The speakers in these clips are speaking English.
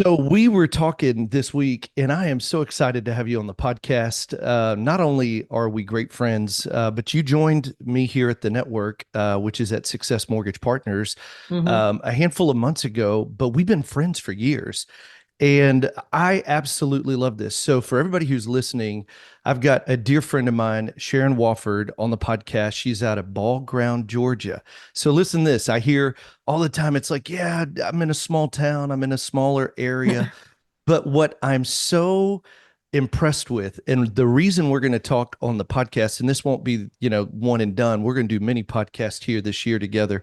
So we were talking this week, and I am so excited to have you on the podcast. Not only are we great friends, but you joined me here at the network, which is at Success Mortgage Partners, Hmm. a handful of months ago. But we've been friends for years. And I absolutely love this. So, for everybody who's listening, I've got a dear friend of mine, Sharon Wofford, on the podcast. She's out of Ball Ground, Georgia. So, listen to this. I hear all the time, it's like, yeah, I'm in a small town, I'm in a smaller area. But what I'm so impressed with, and the reason we're going to talk on the podcast, and this won't be, one and done, we're going to do many podcasts here this year together.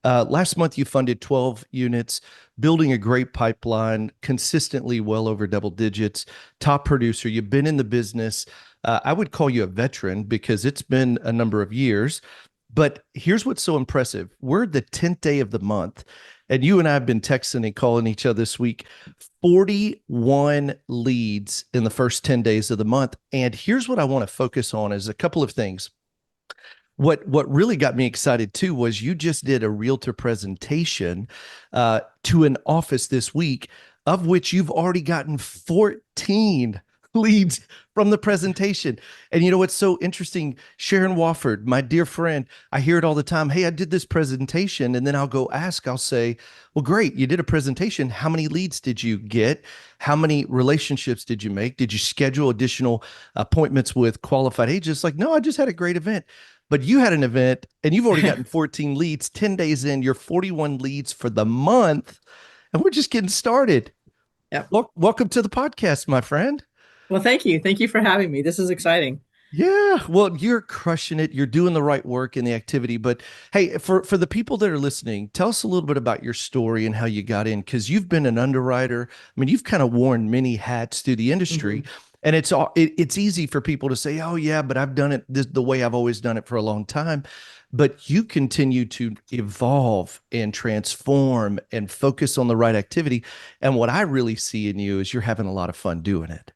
Last month, you funded 12 units, building a great pipeline, consistently well over double digits, top producer. You've been in the business. I would call you a veteran because it's been a number of years. But here's what's so impressive. We're the 10th day of the month, and you and I have been texting and calling each other this week. 41 leads in the first 10 days of the month. And here's what I want to focus on is a couple of things. What really got me excited too was you just did a realtor presentation to an office this week, of which you've already gotten 14 leads from the presentation. And you know what's so interesting? Sharon Wofford, my dear friend, I hear it all the time. Hey, I did this presentation, and then I'll go ask, I'll say, well, great, you did a presentation. How many leads did you get? How many relationships did you make? Did you schedule additional appointments with qualified agents? Like, no, I just had a great event. But you had an event and you've already gotten 14 leads. 10 days in, you're 41 leads for the month. And we're just getting started. Yep. Welcome to the podcast, my friend. Well, thank you. Thank you for having me. This is exciting. Yeah, well, you're crushing it. You're doing the right work in the activity. But hey, for the people that are listening, tell us a little bit about your story and how you got in, because you've been an underwriter. I mean, you've kind of worn many hats through the industry, Hmm. and it's easy for people to say, "Oh yeah, but I've done it the way I've always done it for a long time." But you continue to evolve and transform and focus on the right activity. And what I really see in you is you're having a lot of fun doing it.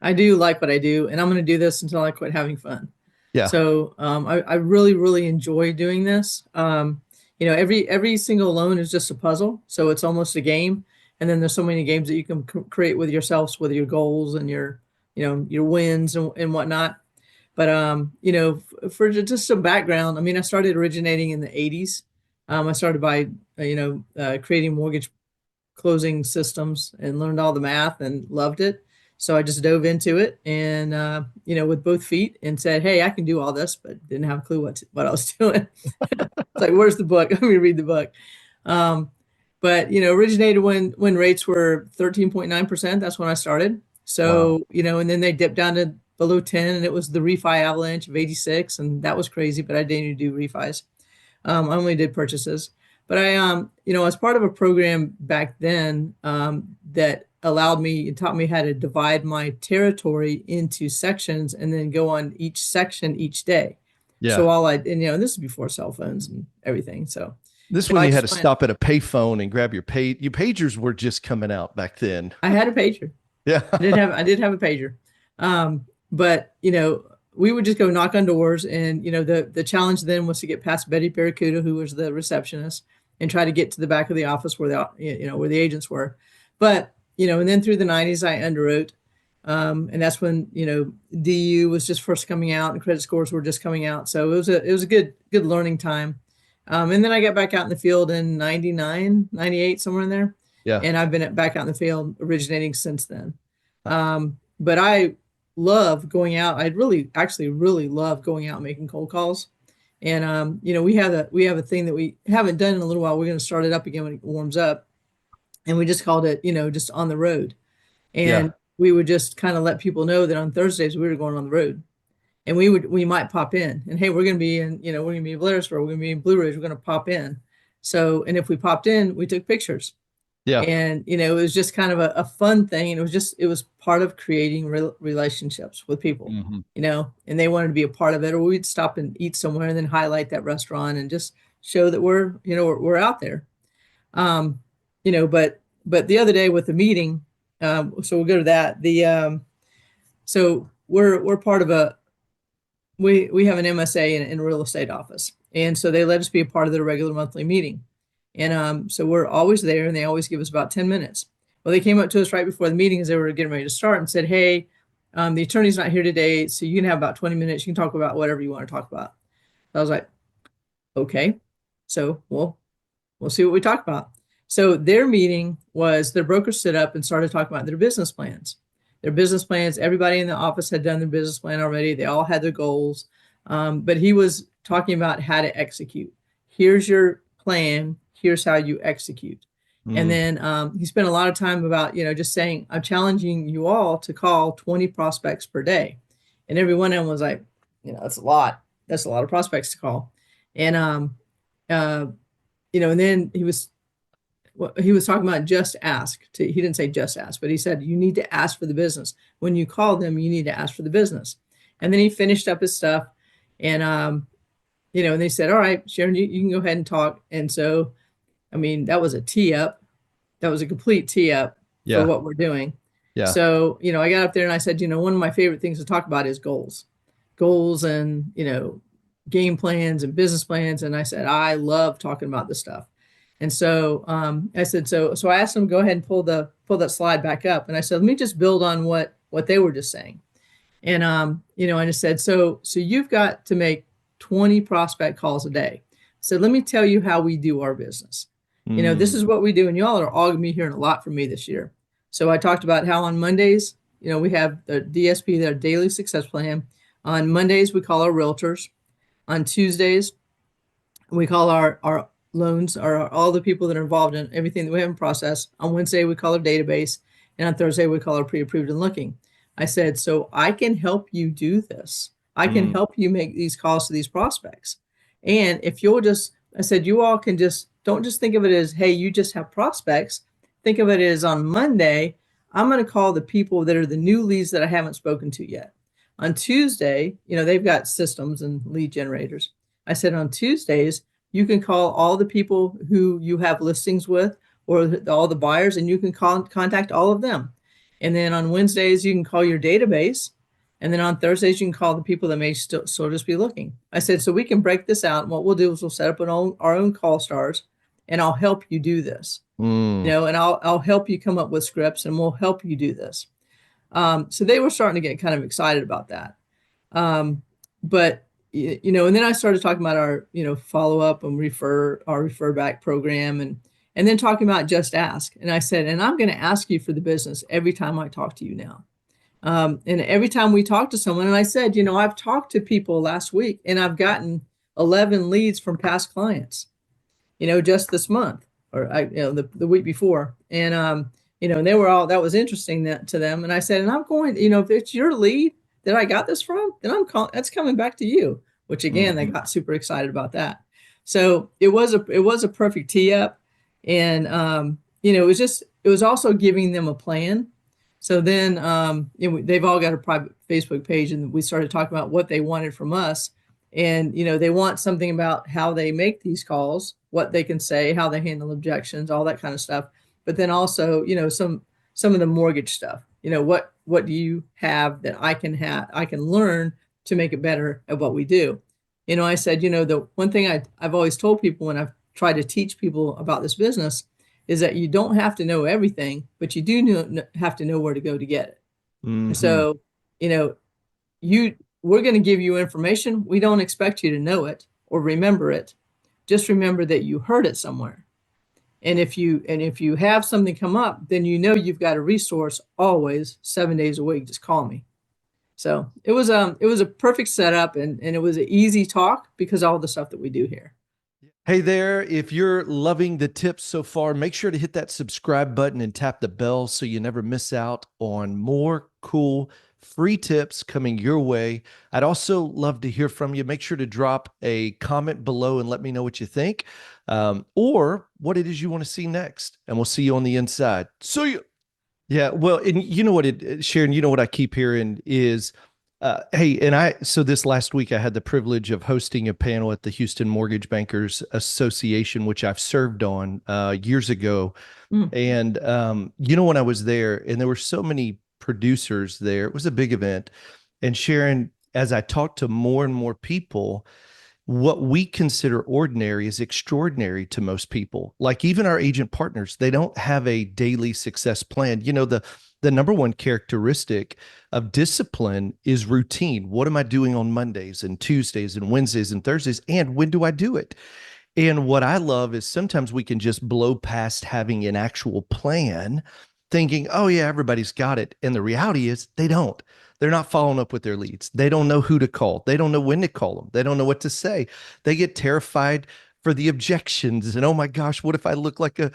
I do like what I do, and I'm going to do this until I quit having fun. Yeah. So I really, really enjoy doing this. Every single loan is just a puzzle, so it's almost a game. And then there's so many games that you can create with yourselves, with your goals and your wins and whatnot. But for just some background, I mean, I started originating in the 80s. I started by creating mortgage closing systems and learned all the math and loved it. So I just dove into it and with both feet and said, "Hey, I can do all this," but didn't have a clue what I was doing. It's like, "Where's the book? Let me read the book." Um, but originated when rates were 13.9%. That's when I started. Wow. So and then they dipped down to below 10, and it was the refi avalanche of 86, and that was crazy. But I didn't do refis. I only did purchases. But as part of a program back then that allowed me, it taught me how to divide my territory into sections and then go on each section each day. Yeah. So all I, and this is before cell phones and everything. So, This when I you had to just went, stop at a payphone and grab your pagers were just coming out back then. I had a pager. Yeah. I did have a pager. But we would just go knock on doors, and the challenge then was to get past Betty Barracuda, who was the receptionist, and try to get to the back of the office where the agents were. But and then through the 90s I underwrote. And that's when DU was just first coming out and credit scores were just coming out. So it was a good learning time. And then I got back out in the field in 99, 98, somewhere in there. Yeah. And I've been back out in the field originating since then. But I love going out. I really, actually, really love going out and making cold calls. And we have a thing that we haven't done in a little while. We're going to start it up again when it warms up, and we just called it, just on the road. Yeah. And we would just kind of let people know that on Thursdays we were going on the road, and we might pop in, and hey, we're going to be in, we're going to be in Blairsville, we're going to be in Blue Ridge, we're going to pop in. So, and if we popped in, we took pictures. Yeah. And it was just kind of a fun thing, and it was part of creating relationships with people, Hmm. and they wanted to be a part of it, or we'd stop and eat somewhere and then highlight that restaurant and just show that we're out there. um but the other day with the meeting, so we'll go to that. So we're part of we have an MSA in real estate office, and so they let us be a part of their regular monthly meeting. And so we're always there, and they always give us about 10 minutes. Well, they came up to us right before the meeting as they were getting ready to start and said, "Hey, the attorney's not here today, so you can have about 20 minutes. You can talk about whatever you want to talk about." I was like, "Okay." So we'll see what we talk about. So their meeting was their broker stood up and started talking about their business plans. Their business plans, everybody in the office had done their business plan already. They all had their goals. But he was talking about how to execute. Here's your plan. Here's how you execute. And Mm. then he spent a lot of time about, just saying, I'm challenging you all to call 20 prospects per day. And every one of them was like, that's a lot. That's a lot of prospects to call. And uh, and then he was talking about just ask. He didn't say just ask, but he said you need to ask for the business. When you call them, you need to ask for the business. And then he finished up his stuff, and and they said, "All right, Sharon, you can go ahead and talk." And so, I mean, that was a tee up. That was a complete tee up for Yeah. what we're doing. Yeah. So, I got up there and I said, one of my favorite things to talk about is goals and game plans and business plans. And I said, I love talking about this stuff. And so I said, so I asked them to go ahead and pull that slide back up. And I said, let me just build on what they were just saying. And I just said, so you've got to make 20 prospect calls a day. So let me tell you how we do our business. This Mm. is what we do, and y'all are all gonna be hearing a lot from me this year. So I talked about how on Mondays, we have the DSP, their daily success plan. On Mondays, we call our realtors. On Tuesdays, we call our loans or all the people that are involved in everything that we have in process. On Wednesday, we call our database. And on Thursday, we call our pre-approved and looking. I said, so I can help you do this. I can Mm. help you make these calls to these prospects. And if you'll I said, you all can don't just think of it as, hey, you just have prospects. Think of it as on Monday, I'm going to call the people that are the new leads that I haven't spoken to yet. On Tuesday, they've got systems and lead generators. I said on Tuesdays, you can call all the people who you have listings with or all the buyers, and you can contact all of them. And then on Wednesdays, you can call your database. And then on Thursdays, you can call the people that may still just be looking. I said, so we can break this out. And what we'll do is we'll set up our own call stars, and I'll help you do this. Mm. And I'll help you come up with scripts, and we'll help you do this. So they were starting to get kind of excited about that. But and then I started talking about our, follow up and refer back program, and then talking about just ask. And I said, and I'm going to ask you for the business every time I talk to you now. And every time we talk to someone, and I said, I've talked to people last week and I've gotten 11 leads from past clients, just this month or the week before. And, and they were all, that was interesting to them. And I said, and I'm going, if it's your lead that I got this from, then that's coming back to you, which again, they Mhm. got super excited about that. So it was a perfect tee up. And, it was also giving them a plan. So then, they've all got a private Facebook page, and we started talking about what they wanted from us. And they want something about how they make these calls, what they can say, how they handle objections, all that kind of stuff. But then also, some of the mortgage stuff. What do you have that I can learn to make it better at what we do. I said, the one thing I've always told people when I've tried to teach people about this business is that you don't have to know everything, but you do have to know where to go to get it. And Mhm. so, you know, you we're going to give you information. We don't expect you to know it or remember it. Just remember that you heard it somewhere. And if you have something come up, then you've got a resource always 7 days a week. Just call me. So it was a perfect setup, and it was an easy talk because of all the stuff that we do here. Hey there, if you're loving the tips so far, make sure to hit that subscribe button and tap the bell so you never miss out on more cool free tips coming your way. I'd also love to hear from you. Make sure to drop a comment below and let me know what you think, or what it is you want to see next. And we'll see you on the inside. See you. Yeah, well, and you know what Sharon, you know what I keep hearing is, hey, so this last week I had the privilege of hosting a panel at the Houston Mortgage Bankers Association, which I've served on years ago. Mm. And when I was there, and there were so many producers there, it was a big event. And Sharon, as I talked to more and more people, what we consider ordinary is extraordinary to most people. Like even our agent partners, they don't have a daily success plan. The number one characteristic of discipline is routine. What am I doing on Mondays and Tuesdays and Wednesdays and Thursdays? And when do I do it? And what I love is sometimes we can just blow past having an actual plan, thinking, oh, yeah, everybody's got it. And the reality is they don't. They're not following up with their leads. They don't know who to call. They don't know when to call them. They don't know what to say. They get terrified for the objections. And oh my gosh, what if I look like an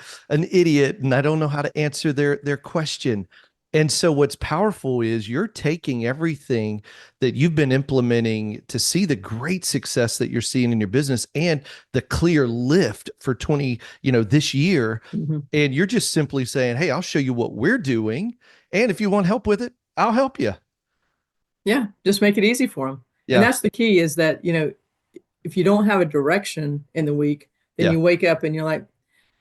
idiot and I don't know how to answer their question? And so what's powerful is you're taking everything that you've been implementing to see the great success that you're seeing in your business and the clear lift for 20, this year. Mhm. And you're just simply saying, hey, I'll show you what we're doing. And if you want help with it, I'll help you. Yeah, just make it easy for them. And Yeah. that's the key is that, if you don't have a direction in the week, then Yeah. you wake up and you're like,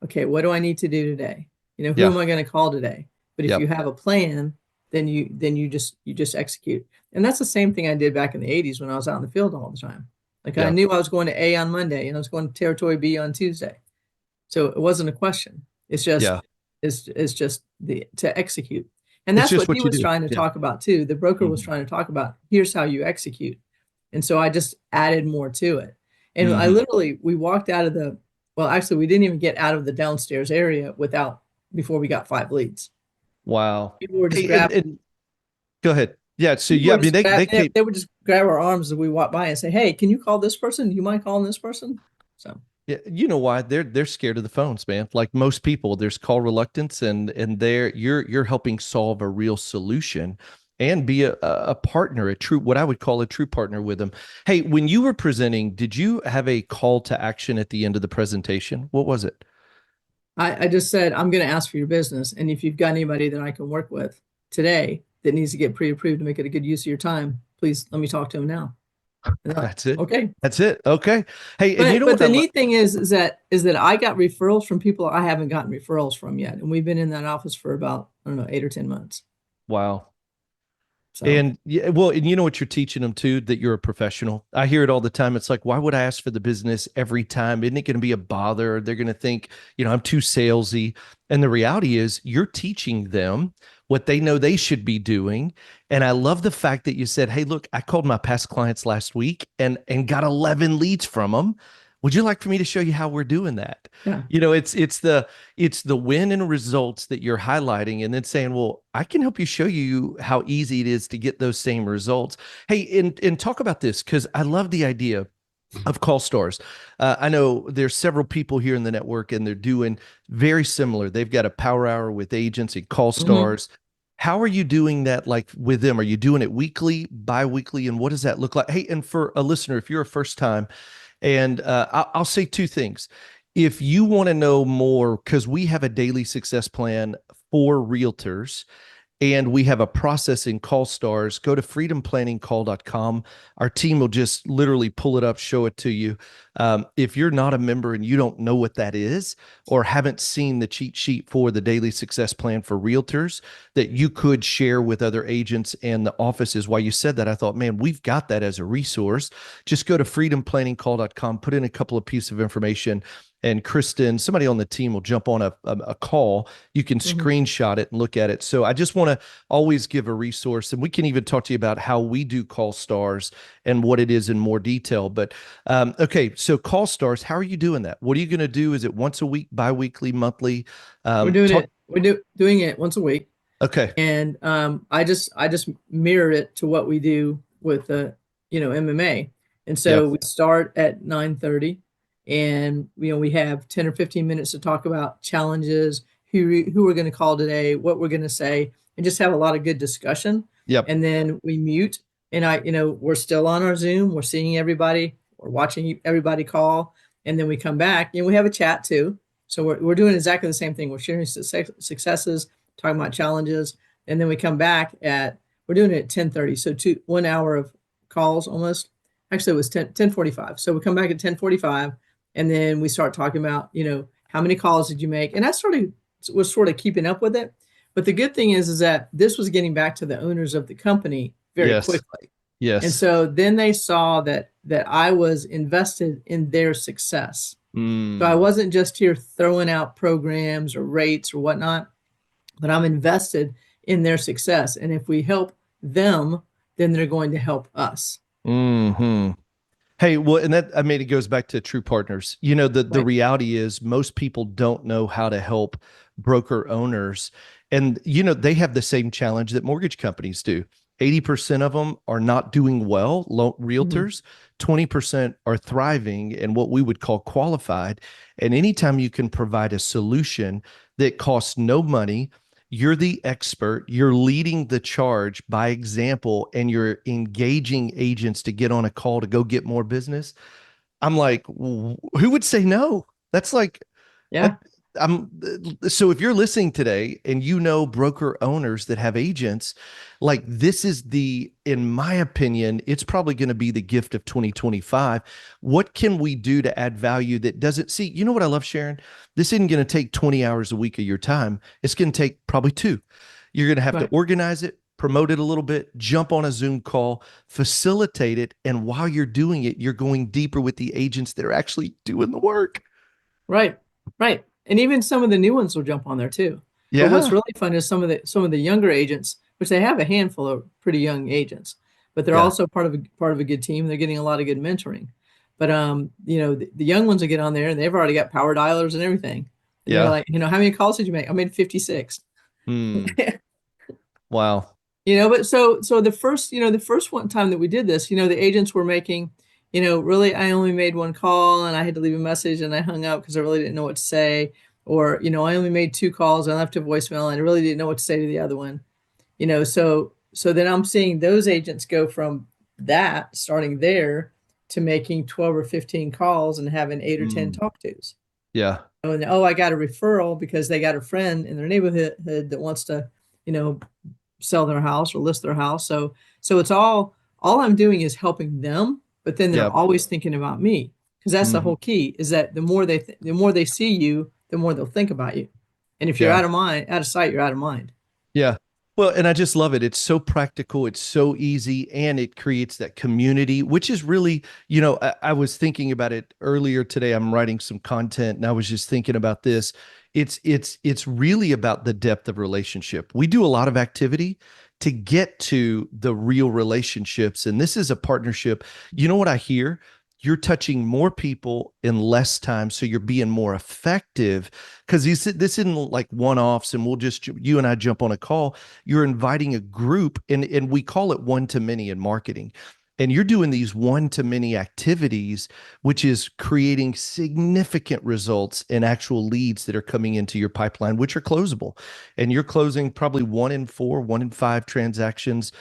okay, what do I need to do today? Who Yeah. am I going to call today? But if you Yep. have a plan, then you just execute. And that's the same thing I did back in the 80s when I was out in the field all the time. Like I Yeah. knew I was going to A on Monday and I was going to territory B on Tuesday. So it wasn't a question. It's just Yeah. it's just the to execute. And It's that's just what he what you was do. trying to Yeah. talk about too. The broker was Hmm. trying to talk about here's how you execute. And so I just added more to it. And I Hmm. literally we walked out of the well, actually we didn't even get out of the downstairs area without before we got 5 leads. Wow. People were just Hey, grabbing and go ahead. Yeah. So people yeah, I were mean, just they came. they would just grab our arms as we walk by and say, "Hey, can you call this person? Do you mind calling this person?" So Yeah, you know why they're scared of the phones, man. Like most people, there's call reluctance, and there you're helping solve a real solution and be a partner, a true what I would call a true partner with them. Hey, when you were presenting, did you have a call to action at the end of the presentation? What was it? I just said, I'm going to ask for your business. And if you've got anybody that I can work with today that needs to get pre-approved to make it a good use of your time, please let me talk to them now. And they're like, That's it. okay. That's it. Okay. Hey, and you But know but what I the love? neat thing is that I got referrals from people I haven't gotten referrals from yet. And we've been in that office for about, I don't know, 8 or 10 months. Wow. So And yeah, well, and you know what you're teaching them too, that you're a professional. I hear it all the time. It's like, why would I ask for the business every time? Isn't it going to be a bother? They're going to think, I'm too salesy. And the reality is, you're teaching them what they know they should be doing. And I love the fact that you said, hey, look, I called my past clients last week and got 11 leads from them. Would you like for me to show you how we're doing that? yeah. It's the win and results that you're highlighting and then saying, well, I can help you show you how easy it is to get those same results. Hey, and talk about this because I love the idea of call stars. I know there's several people here in the network and they're doing very similar. They've got a power hour with agents and call Hmm. stars. How are you doing that like with them? Are you doing it weekly, bi-weekly, and what does that look like? Hey, and for a listener, if you're a first time, and I'll say two things. If you want to know more, because we have a daily success plan for realtors, and we have a process in call stars, go to freedomplanningcall.com. Our team will just literally pull it up, show it to you. If you're not a member and you don't know what that is or haven't seen the cheat sheet for the daily success plan for realtors that you could share with other agents and the offices, while you said that, I thought, man, we've got that as a resource. Just go to freedomplanningcall.com, put in a couple of pieces of information, and Kristen, somebody on the team will jump on a call. You can Hmm. screenshot it and look at it. So I just want to always give a resource, and we can even talk to you about how we do call stars and what it is in more detail. But okay, so call stars, how are you doing that? What are you going to do? Is it once a week, bi-weekly, monthly? Talk. We're doing it once a week. Okay. And I just mirror it to what we do with the MMA. And Yeah. so we start at 9:30, and we have 10 or 15 minutes to talk about challenges, who we're going to call today, what we're going to say, and just have a lot of good discussion. Yep. And then we mute, and we're still on our Zoom, we're seeing everybody, we're watching everybody call, and then we come back and we have a chat too. So we're doing exactly the same thing. We're sharing successes, talking about challenges, and then we come back we're doing it at 10:30, so 1 hour of calls almost. Actually, it was 10:45. So we come back at 10:45, and then we start talking about how many calls did you make, and I was sort of keeping up with it. But the good thing is that this was getting back to the owners of the company very Yes. quickly. And Yes. so then they saw that that I was invested in their success. So I Mm, wasn't just here throwing out programs or rates or whatnot, but I'm invested in their success. And if we help them, then they're going to help us. hmm. Hey, well, and that, I mean, it goes back to true partners. You know, the Right. reality is most people don't know how to help broker owners. And, you know, they have the same challenge that mortgage companies do. 80% of them are not doing well, Mhm. realtors, 20% are thriving and what we would call qualified. And anytime you can provide a solution that costs no money, you're the expert, you're leading the charge by example, and you're engaging agents to get on a call to go get more business. I'm like, who would say no? That's like that. Yeah. I'm so if you're listening today and you know broker owners that have agents, like this is the, in my opinion, it's probably going to be the gift of 2025. What can we do to add value that doesn't see, you know what I love, Sharon? This isn't going to take 20 hours a week of your time. It's going to take probably two. You're going to have to Right. organize it, promote it a little bit, jump on a Zoom call, facilitate it. And while you're doing it, you're going deeper with the agents that are actually doing the work. Right. Right. And even some of the new ones will jump on there too. But what's Yeah. really fun is some of the younger agents, which they have a handful of pretty young agents, but they're Yeah. also part of a good team. They're getting a lot of good mentoring. But the young ones will get on there and they've already got power dialers and everything. And they're Yeah. like, how many calls did you make? I made 56. Hmm. Wow. But so the first one time that we did this, the agents were making, really I only made one call and I had to leave a message and I hung up because I really didn't know what to say. Or, I only made two calls and I left a voicemail and I really didn't know what to say to the other one. So then I'm seeing those agents go from that starting there to making 12 or 15 calls and having 8 or 10 Hmm. talk tos. Yeah. And I got a referral because they got a friend in their neighborhood that wants to, you know, sell their house or list their house. So it's all I'm doing is helping them, but then they're Yeah. always thinking about me because that's the Hmm. whole key is that the more they see you, the more they'll think about you. And if you're Yeah. out of mind, out of sight, you're out of mind. Yeah. Well, and I just love it. It's so practical, it's so easy, and it creates that community, which is really, I was thinking about it earlier today. I'm writing some content and I was just thinking about this. It's really about the depth of relationship. We do a lot of activity to get to the real relationships. And this is a partnership. You know what I hear? You're touching more people in less time, so you're being more effective because this isn't like one-offs and we'll just you and I jump on a call. You're inviting a group, and we call it one-to-many in marketing, and you're doing these one-to-many activities, which is creating significant results in actual leads that are coming into your pipeline, which are closable, and you're closing probably 1 in 4, 1 in 5 transactions,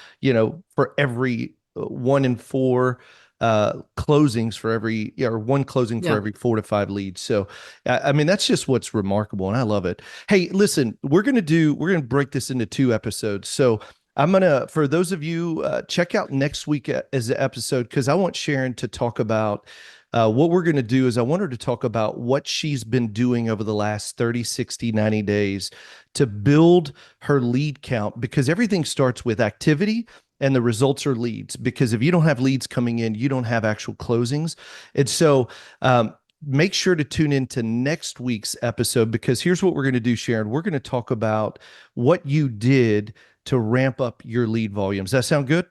for every 1 in 4 closings for every, or one closing for Yeah, every 4 to 5 leads. So I mean, that's just what's remarkable, and I love it. Hey, listen, we're gonna break this into 2 episodes. So I'm gonna, for those of you, check out next week as the episode because I want Sharon to talk about. What we're going to do is I want her to talk about what she's been doing over the last 30, 60, 90 days to build her lead count because everything starts with activity and the results are leads. Because if you don't have leads coming in, you don't have actual closings. And so, make sure to tune into next week's episode because here's what we're going to do, Sharon. We're going to talk about what you did to ramp up your lead volumes. Does that sound good?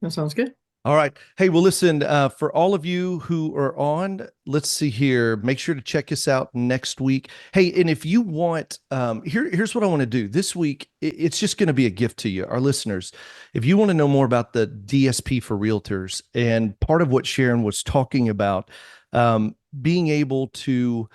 that sounds good. All right. Hey, well, listen, for all of you who are on, let's see here. Make sure to check us out next week. Hey, and if you want, here's what I want to do this week. It's just going to be a gift to you, our listeners. If you want to know more about the DSP for realtors and part of what Sharon was talking about, being able to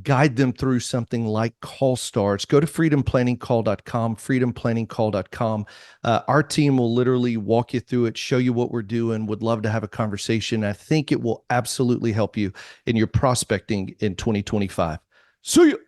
guide them through something like call starts, go to freedomplanningcall.com, freedomplanningcall.com. Our team will literally walk you through it, show you what we're doing, would love to have a conversation. I think it will absolutely help you in your prospecting in 2025. See you.